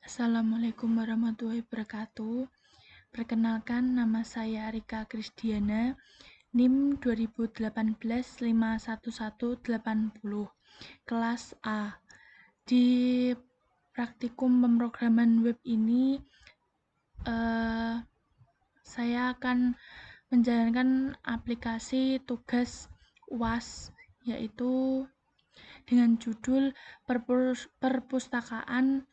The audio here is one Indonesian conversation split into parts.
Assalamualaikum warahmatullahi wabarakatuh. Perkenalkan, nama saya Rika Krisdiana, NIM 2018-51180, kelas A. Di praktikum pemrograman web ini, saya akan menjalankan aplikasi tugas UAS, yaitu dengan judul perpustakaan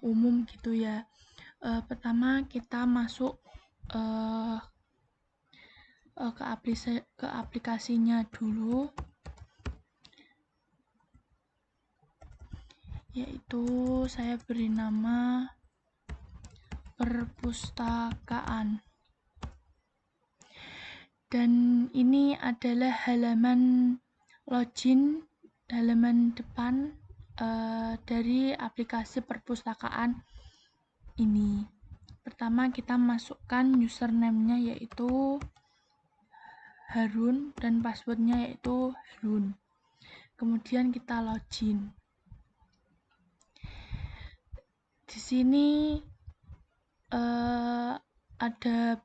umum gitu ya. Pertama kita masuk ke aplikasinya dulu, yaitu saya beri nama perpustakaan. Dan ini adalah halaman login, halaman depan dari aplikasi perpustakaan ini. Pertama kita masukkan username-nya yaitu Harun dan passwordnya yaitu Harun. Kemudian kita login. Di sini ada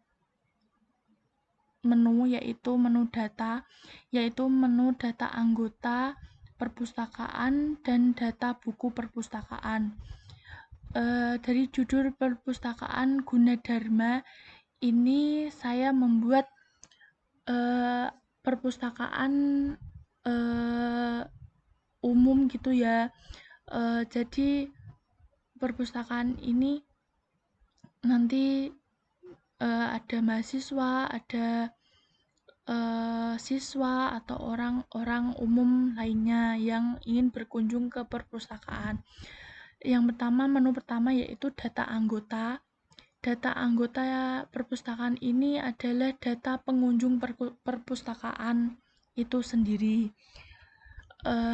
menu yaitu menu data, yaitu menu data anggota perpustakaan dan data buku perpustakaan. Dari judul perpustakaan Gunadarma ini saya membuat perpustakaan umum gitu ya. Jadi perpustakaan ini nanti ada mahasiswa, ada siswa atau orang-orang umum lainnya yang ingin berkunjung ke perpustakaan. Yang pertama, menu pertama yaitu data anggota. Data anggota perpustakaan ini adalah data pengunjung perpustakaan itu sendiri.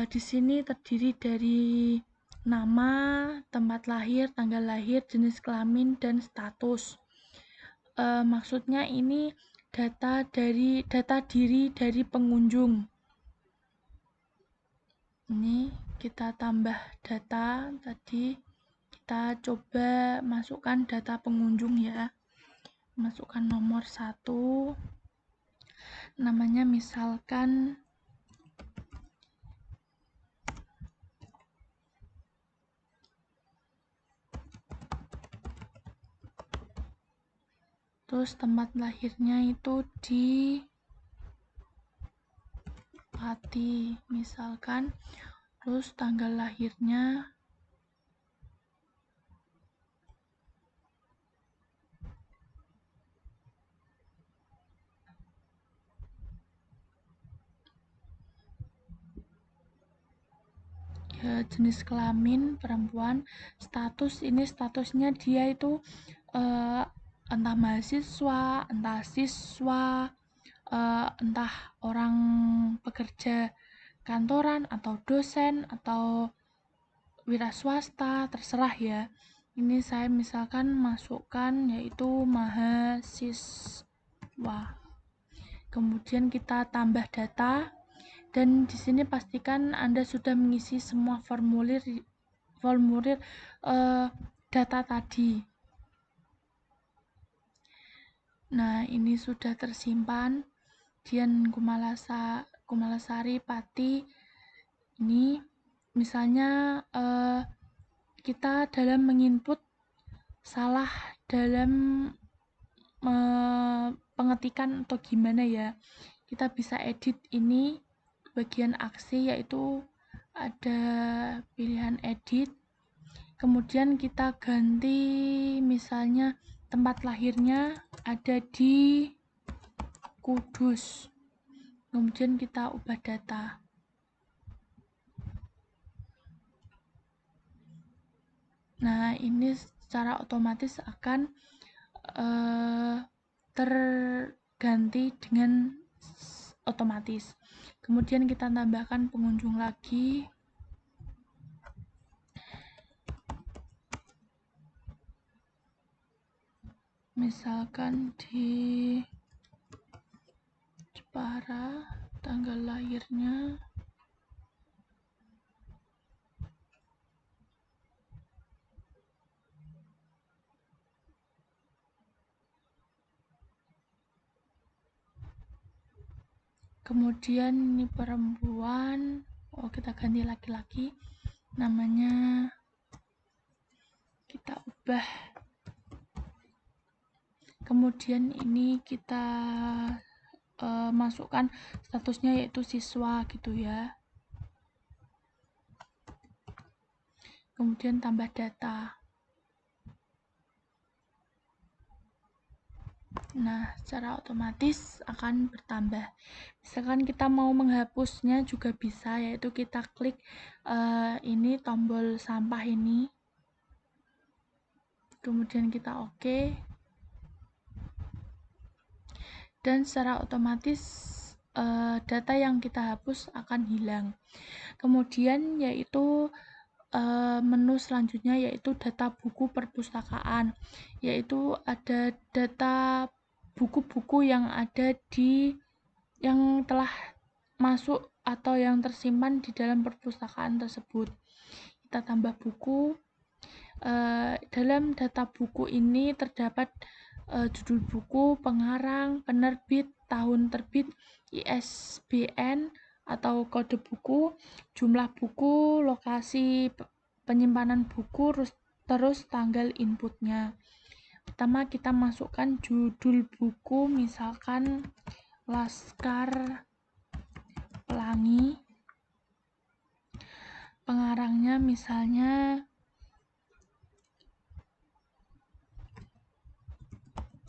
Di sini terdiri dari nama, tempat lahir, tanggal lahir, jenis kelamin, dan status. Maksudnya ini data diri dari pengunjung. Ini kita tambah data tadi. Kita coba masukkan data pengunjung ya. Masukkan nomor 1. Namanya misalkan terus tempat lahirnya itu di Pati misalkan, terus tanggal lahirnya ya, jenis kelamin perempuan, status ini statusnya dia itu entah mahasiswa, entah siswa, entah orang pekerja kantoran atau dosen atau wira swasta, terserah ya. Ini saya misalkan masukkan yaitu mahasiswa. Kemudian kita tambah data dan di sini pastikan Anda sudah mengisi semua formulir data tadi. Nah, ini sudah tersimpan. Dian Kumalasari Pati. Ini misalnya kita dalam menginput salah dalam pengetikan atau gimana ya, kita bisa edit ini bagian aksi, yaitu ada pilihan edit. Kemudian kita ganti misalnya tempat lahirnya ada di Kudus. Kemudian kita ubah data. Nah, ini secara otomatis akan terganti dengan otomatis. Kemudian kita tambahkan pengunjung lagi. Misalkan di Jepara, tanggal lahirnya Kemudian ini perempuan, kita ganti laki-laki, namanya kita ubah. Kemudian ini kita masukkan statusnya yaitu siswa gitu ya. Kemudian tambah data. Nah, secara otomatis akan bertambah. Misalkan kita mau menghapusnya juga bisa, yaitu kita klik ini tombol sampah ini. Kemudian kita oke. Dan secara otomatis data yang kita hapus akan hilang. Kemudian yaitu menu selanjutnya yaitu data buku perpustakaan, yaitu ada data buku-buku yang ada yang telah masuk atau yang tersimpan di dalam perpustakaan tersebut. Kita tambah buku. Dalam data buku ini terdapat judul buku, pengarang, penerbit, tahun terbit, ISBN atau kode buku, jumlah buku, lokasi penyimpanan buku, terus tanggal inputnya. Pertama kita masukkan judul buku, misalkan Laskar Pelangi. Pengarangnya misalnya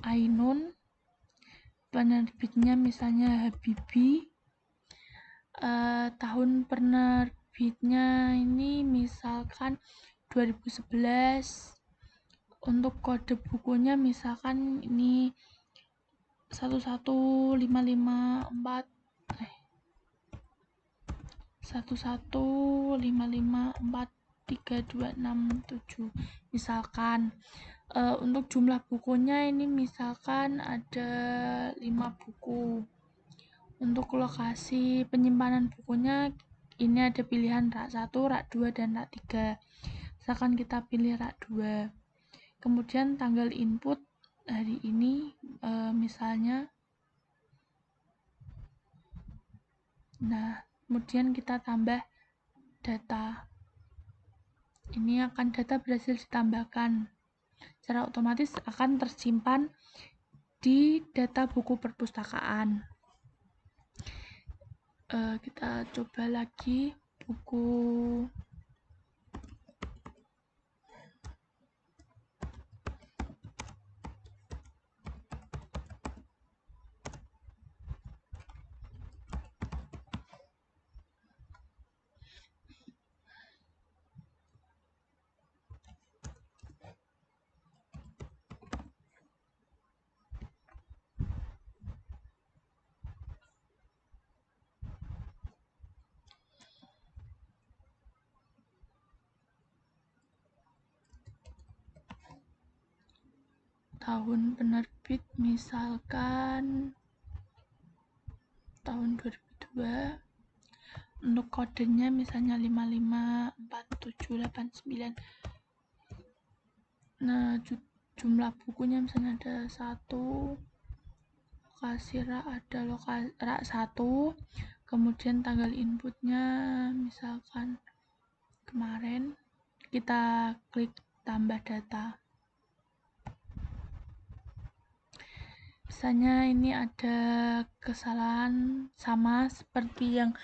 Ainun. Penerbitnya misalnya Habibie. Tahun penerbitnya ini misalkan 2011. Untuk kode bukunya misalkan ini 115543267 misalkan. Untuk jumlah bukunya ini misalkan ada 5 buku. Untuk lokasi penyimpanan bukunya ini ada pilihan rak 1, rak 2, dan rak 3. Misalkan kita pilih rak 2. Kemudian tanggal input hari ini misalnya. Nah, kemudian kita tambah data. Ini akan data berhasil ditambahkan. Secara otomatis akan tersimpan di data buku perpustakaan. Kita coba lagi buku tahun penerbit misalkan tahun 2002. Untuk kodenya misalnya 554789. Nah, jumlah bukunya misalnya ada 1, lokasi rak ada rak 1, kemudian tanggal inputnya misalkan kemarin. Kita klik tambah data. Misalnya ini ada kesalahan sama seperti yang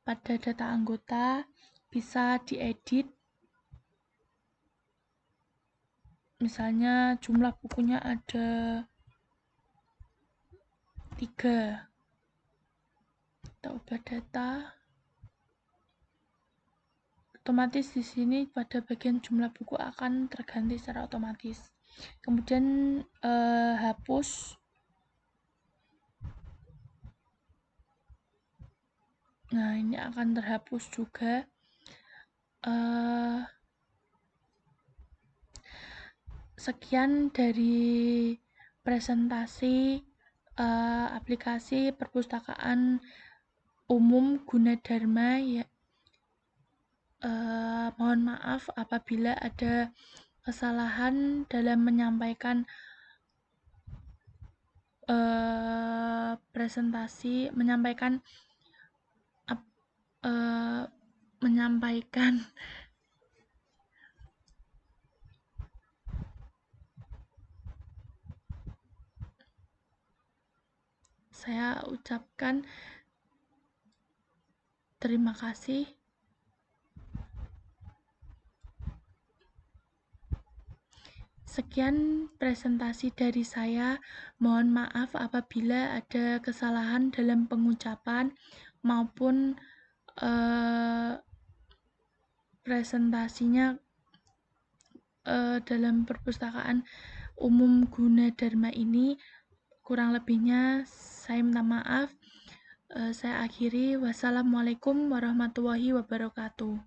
pada data anggota, bisa diedit. Misalnya jumlah bukunya ada 3. Kita ubah data. Otomatis di sini pada bagian jumlah buku akan terganti secara otomatis. Kemudian hapus. Nah, ini akan terhapus juga. Sekian dari presentasi aplikasi perpustakaan umum Gunadarma ya. Mohon maaf apabila ada kesalahan dalam menyampaikan presentasi menyampaikan saya ucapkan terima kasih. Sekian presentasi dari saya. Mohon maaf apabila ada kesalahan dalam pengucapan maupun presentasinya dalam perpustakaan umum Gunadarma ini. Kurang lebihnya saya minta maaf. Saya akhiri. Wassalamualaikum warahmatullahi wabarakatuh.